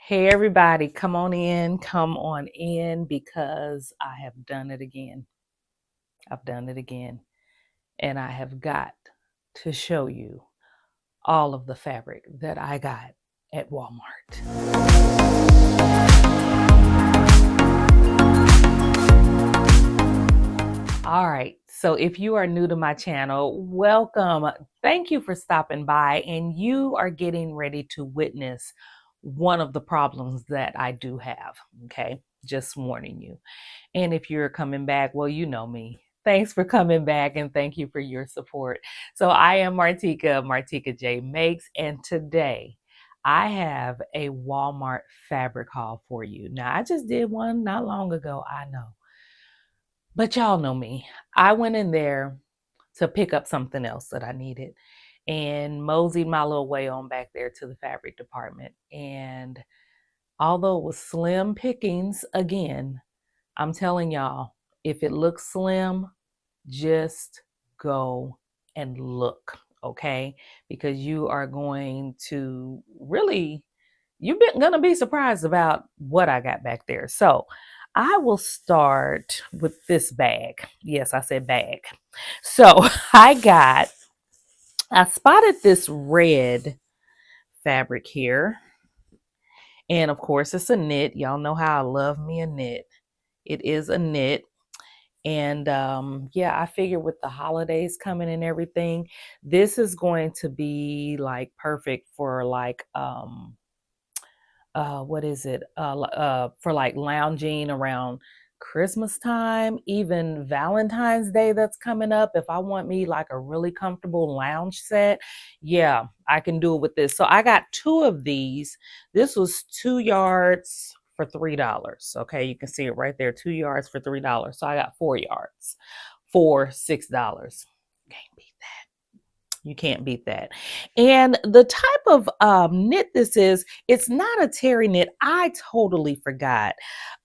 Hey everybody, come on in because I have done it again. I've done it again. And I have got to show you all of the fabric that I got at Walmart. All right, so if you are new to my channel, welcome. Thank you for stopping by, and you are getting ready to witness one of the problems that I do have. Okay, just warning you. And if you're coming back, well, you know me. Thanks for coming back and thank you for your support. So I am Martika J Makes, and today I have a Walmart fabric haul for you. Now, I just did one not long ago, I know. But y'all know me. I went in there to pick up something else that I needed and moseyed my little way on back there to the fabric department. And although it was slim pickings again, I'm telling y'all, if it looks slim, just go and look, okay? Because you are going to really, gonna be surprised about what I got back there. So I will start with this bag. Yes, I said bag. So I spotted this red fabric here. And of course, it's a knit. Y'all know how I love me a knit. It is a knit. And yeah, I figure with the holidays coming and everything, this is going to be like perfect for like what is it? For like lounging around Christmas time, even Valentine's Day that's coming up. If I want me like a really comfortable lounge set, yeah, I can do it with this. So I got two of these. This was 2 yards for $3. Okay, you can see it right there, 2 yards for $3. So I got 4 yards for $6. Can't beat you can't beat that. And the type of knit this is, it's not a terry knit. I totally forgot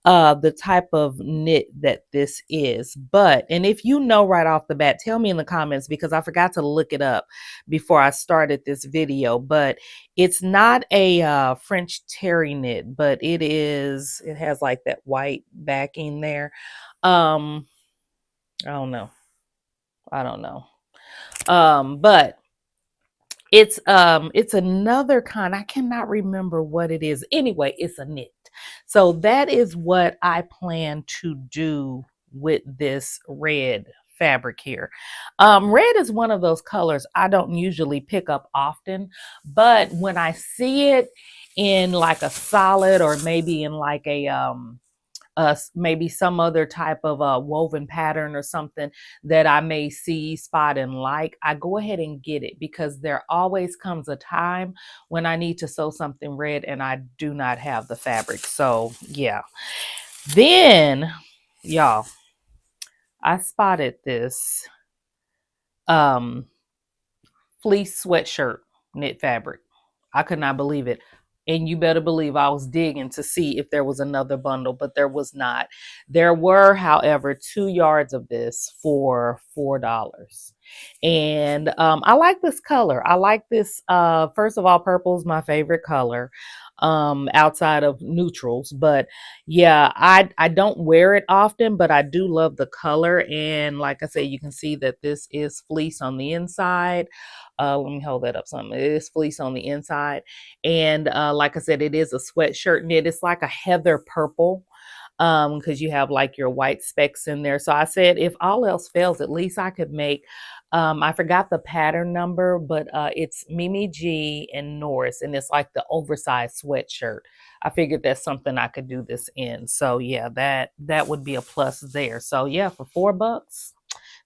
the type of knit that this is. But, and if you know right off the bat, tell me in the comments because I forgot to look it up before I started this video. But it's not a French terry knit, but it has like that white backing there. I don't know. I don't know. But it's another kind. I cannot remember what it is. Anyway, it's a knit. So that is what I plan to do with this red fabric here. Red is one of those colors I don't usually pick up often, but when I see it in like a solid or maybe in like a maybe some other type of woven pattern or something that I may see, spot, and like, I go ahead and get it because there always comes a time when I need to sew something red and I do not have the fabric. So yeah. Then, y'all, I spotted this fleece sweatshirt knit fabric. I could not believe it. And you better believe I was digging to see if there was another bundle, but there was not. There were, however, 2 yards of this for $4. And I like this color. I like this. First of all, purple is my favorite color outside of neutrals. But yeah, I don't wear it often, but I do love the color. And like I said, you can see that this is fleece on the inside. Let me hold that up something. It is fleece on the inside. And like I said, it is a sweatshirt knit. It's like a heather purple because you have like your white specks in there. So I said, if all else fails, at least I could make, I forgot the pattern number, but it's Mimi G and Norris, and it's like the oversized sweatshirt. I figured that's something I could do this in. So yeah, that would be a plus there. So yeah, for $4,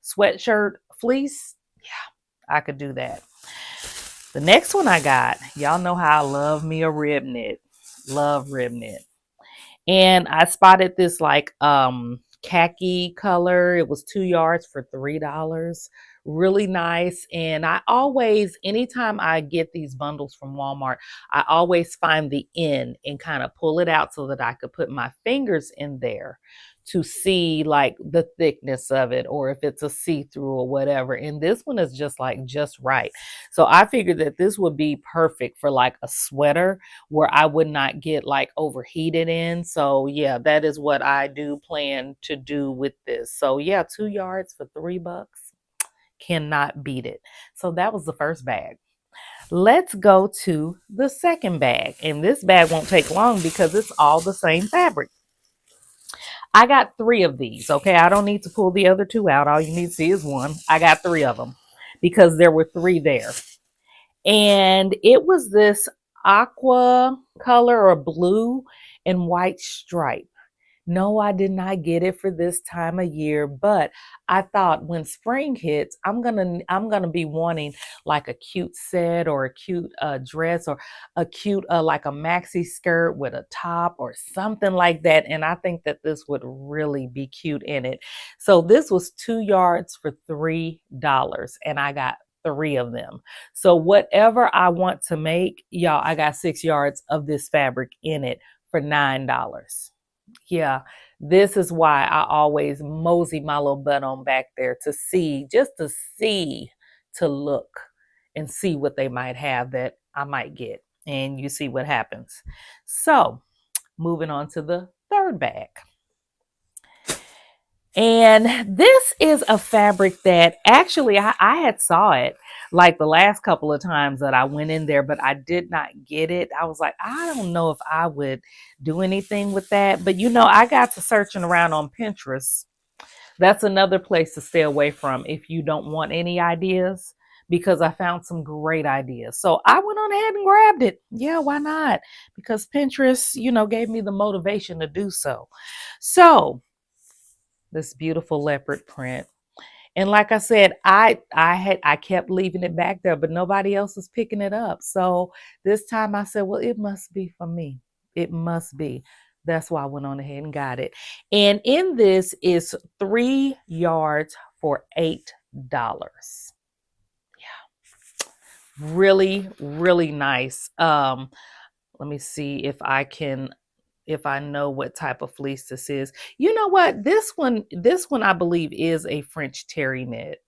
sweatshirt fleece, yeah, I could do that. The next one I got, y'all know how I love me a rib knit. Love rib knit. And I spotted this like khaki color. It was 2 yards for $3. Really nice. And I always, anytime I get these bundles from Walmart, I always find the end and kind of pull it out so that I could put my fingers in there to see like the thickness of it, or if it's a see-through or whatever. And this one is just like just right. So I figured that this would be perfect for like a sweater where I would not get like overheated in. So yeah, that is what I do plan to do with this. So yeah, 2 yards for $3. Cannot beat it. So that was the first bag. Let's go to the second bag. And this bag won't take long because it's all the same fabric. I got 3 of these, okay? I don't need to pull the other 2 out. All you need to see is one. I got 3 of them because there were 3 there. And it was this aqua color or blue and white stripe. No, I did not get it for this time of year, but I thought when spring hits, I'm gonna be wanting like a cute set or a cute dress or a cute like a maxi skirt with a top or something like that. And I think that this would really be cute in it. So this was 2 yards for $3, and I got 3 of them. So whatever I want to make, y'all, I got 6 yards of this fabric in it for $9. Yeah, this is why I always mosey my little butt on back there to see, just to see, to look and see what they might have that I might get. And you see what happens. So, moving on to the third bag. And this is a fabric that actually I had saw it like the last couple of times that I went in there, but I did not get it. I was like, I don't know if I would do anything with that. But I got to searching around on Pinterest. That's another place to stay away from if you don't want any ideas, because I found some great ideas. So I went on ahead and grabbed it. Yeah, why not? Because Pinterest, gave me the motivation to do so. So this beautiful leopard print. And like I said, I kept leaving it back there, but nobody else was picking it up. So this time I said, well, it must be for me. It must be. That's why I went on ahead and got it. And in this is 3 yards for $8. Yeah. Really, really nice. Let me see if I know what type of fleece this is. You know what? This one I believe is a French terry knit.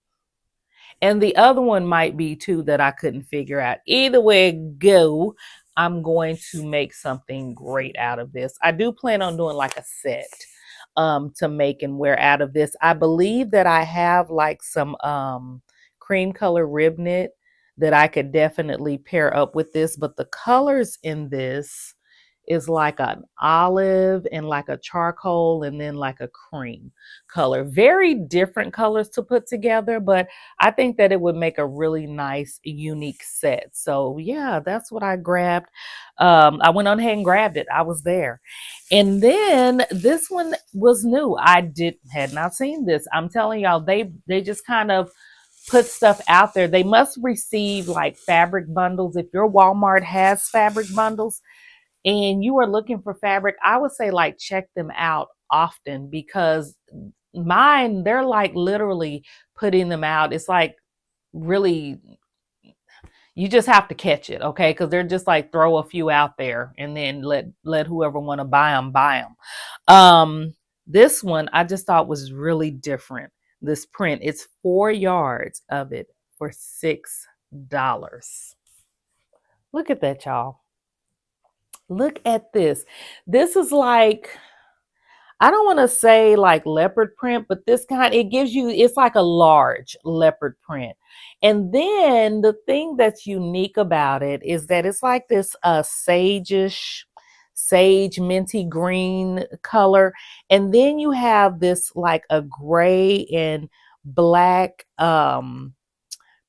And the other one might be too that I couldn't figure out. Either way go, I'm going to make something great out of this. I do plan on doing like a set to make and wear out of this. I believe that I have like some cream color rib knit that I could definitely pair up with this, but the colors in this is like an olive and like a charcoal and then like a cream color. Very different colors to put together, but I think that it would make a really nice, unique set. So yeah, that's what I grabbed. I went on ahead and grabbed it. I was there. And then this one was new. Had not seen this. I'm telling y'all, they just kind of put stuff out there. They must receive like fabric bundles. If your Walmart has fabric bundles, and you are looking for fabric, I would say like check them out often, because mine, they're like literally putting them out. It's like really, you just have to catch it, okay? Because they're just like throw a few out there and then let whoever want to buy them buy them. This one I just thought was really different. This print, it's 4 yards of it for $6. Look at that, y'all. Look at this. This is like, I don't want to say like leopard print, but it's like a large leopard print. And then the thing that's unique about it is that it's like this sage minty green color. And then you have this like a gray and black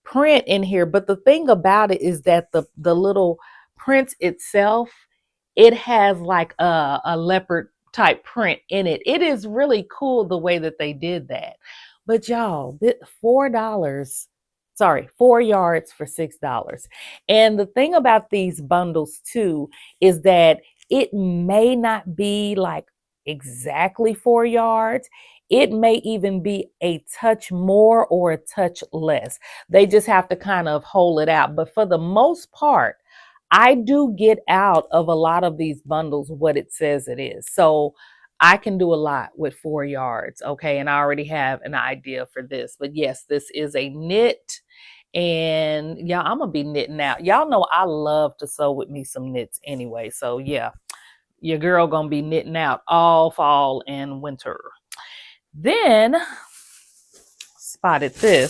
print in here. But the thing about it is that the little print itself, it has like a leopard type print in it. It is really cool the way that they did that. But y'all, $4, 4 yards for $6. And the thing about these bundles too is that it may not be like exactly 4 yards. It may even be a touch more or a touch less. They just have to kind of hold it out. But for the most part, I do get out of a lot of these bundles what it says it is. So I can do a lot with 4 yards. Okay. And I already have an idea for this. But yes, this is a knit. And yeah, I'm gonna be knitting out. Y'all know I love to sew with me some knits anyway. So yeah, your girl gonna be knitting out all fall and winter. Then spotted this.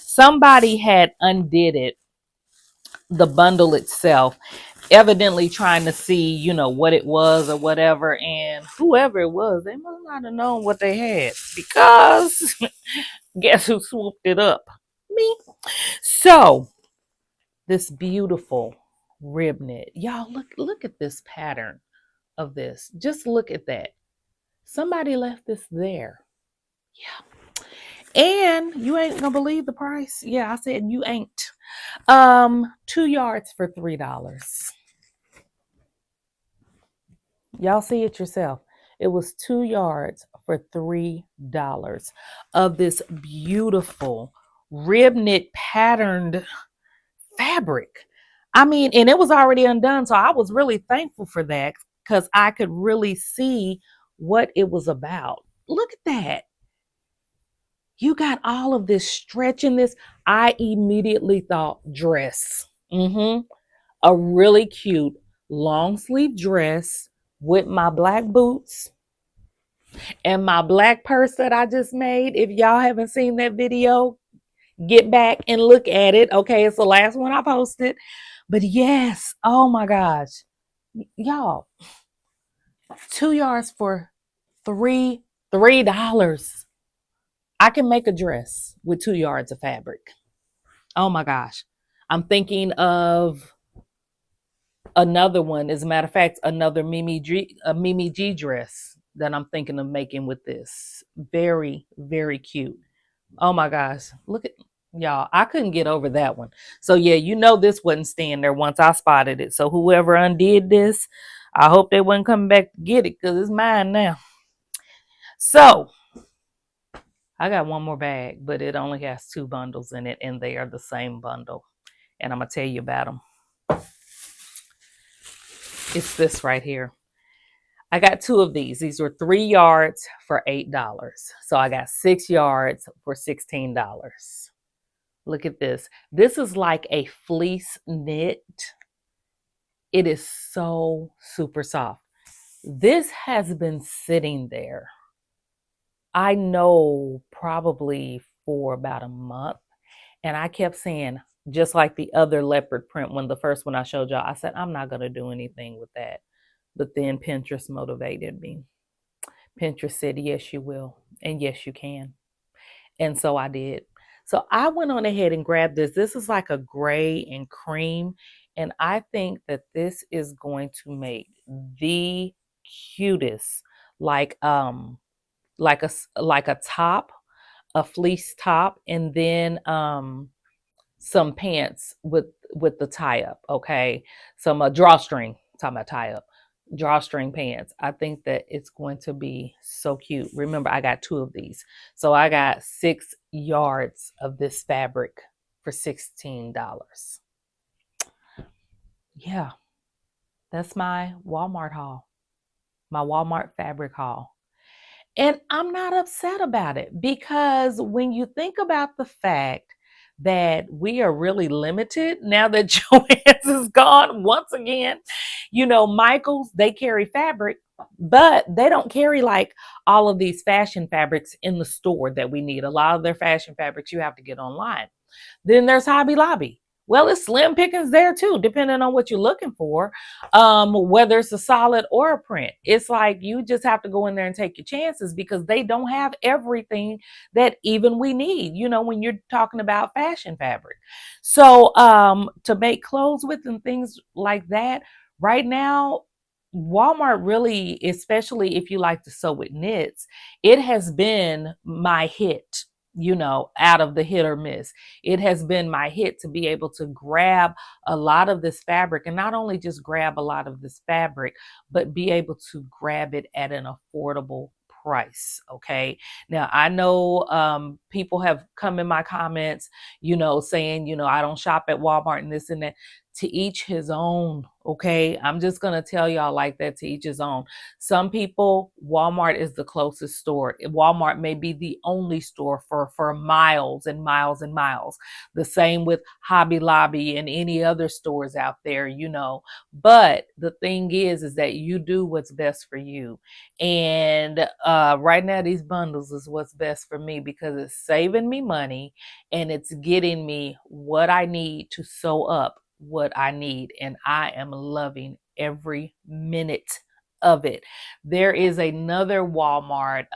Somebody had undid it, the bundle itself, evidently trying to see, what it was or whatever. And whoever it was, they must not have known what they had, because guess who swooped it up? Me. So this beautiful rib knit. Y'all look at this pattern of this. Just look at that. Somebody left this there. Yeah. And you ain't gonna believe the price. Yeah, I said you ain't. 2 yards for $3. Y'all see it yourself. It was 2 yards for $3 of this beautiful rib knit patterned fabric. I mean, and it was already undone. So I was really thankful for that, because I could really see what it was about. Look at that. You got all of this stretch in this. I immediately thought dress. A really cute long sleeve dress with my black boots and my black purse that I just made. If y'all haven't seen that video, get back and look at it. Okay, it's the last one I posted. But yes, oh my gosh. Y'all, 2 yards for $3. I can make a dress with 2 yards of fabric. Oh my gosh. I'm thinking of another one. As a matter of fact, another Mimi G dress that I'm thinking of making with this. Very, very cute. Oh my gosh. Look at y'all. I couldn't get over that one. So yeah, this wasn't staying there once I spotted it. So whoever undid this, I hope they wouldn't come back to get it, because it's mine now. So I got one more bag, but it only has 2 bundles in it, and they are the same bundle. And I'm going to tell you about them. It's this right here. I got 2 of these. These were 3 yards for $8. So I got 6 yards for $16. Look at this. This is like a fleece knit. It is so super soft. This has been sitting there, I know, probably for about a month. And I kept saying, just like the other leopard print one, the first one I showed y'all, I said, I'm not going to do anything with that. But then Pinterest motivated me. Pinterest said, yes, you will. And yes, you can. And so I did. So I went on ahead and grabbed this. This is like a gray and cream. And I think that this is going to make the cutest, like a top, a fleece top, and then some pants with the tie up. Okay, some drawstring. Talking about tie up, drawstring pants. I think that it's going to be so cute. Remember, I got 2 of these, so I got 6 yards of this fabric for $16. Yeah, that's my Walmart haul, my Walmart fabric haul. And I'm not upset about it, because when you think about the fact that we are really limited now that Joann's is gone once again, Michael's, they carry fabric, but they don't carry like all of these fashion fabrics in the store that we need. A lot of their fashion fabrics you have to get online. Then there's Hobby Lobby. Well, it's slim pickings there too, depending on what you're looking for, whether it's a solid or a print. It's like you just have to go in there and take your chances, because they don't have everything that even we need, when you're talking about fashion fabric. So to make clothes with and things like that, right now, Walmart really, especially if you like to sew with knits, it has been my hit, out of the hit or miss. It has been my hit to be able to grab a lot of this fabric, and not only just grab a lot of this fabric, but be able to grab it at an affordable price. Okay. Now I know people have come in my comments, saying, I don't shop at Walmart and this and that. To each his own. Okay, I'm just gonna tell y'all like that, to each his own. Some people, Walmart is the closest store. Walmart may be the only store for miles and miles and miles. The same with Hobby Lobby and any other stores out there, you know. But the thing is that you do what's best for you. And right now, these bundles is what's best for me because it's saving me money and it's getting me what I need to sew up what I need. And I am loving every minute of it. There is another Walmart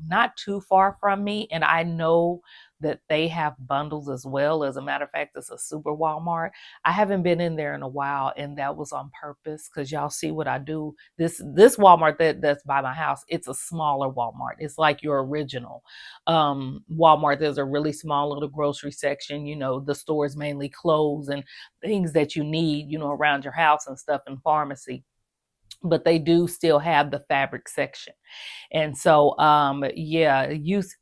not too far from me, and I know that they have bundles as well. As a matter of fact, it's a super Walmart. I haven't been in there in a while, and that was on purpose because y'all see what I do. This Walmart that's by my house, it's a smaller Walmart. It's like your original Walmart. There's a really small little grocery section. You know, the store is mainly clothes and things that you need, you know, around your house and stuff, and pharmacy. But they do still have the fabric section. And so yeah,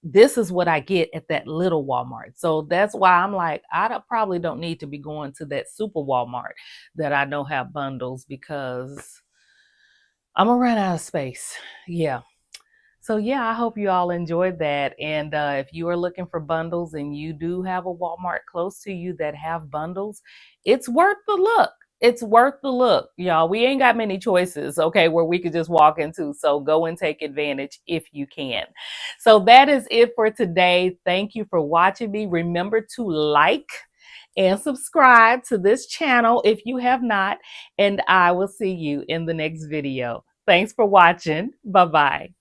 this is what I get at that little Walmart. So that's why I'm like, probably don't need to be going to that super Walmart that I know have bundles, because I'm gonna run out of space. Yeah. So yeah, I hope you all enjoyed that. And if you are looking for bundles and you do have a Walmart close to you that have bundles, it's worth the look. It's worth the look, y'all. We ain't got many choices, okay, where we could just walk into. So go and take advantage if you can. So that is it for today. Thank you for watching me. Remember to like and subscribe to this channel if you have not. And I will see you in the next video. Thanks for watching. Bye-bye.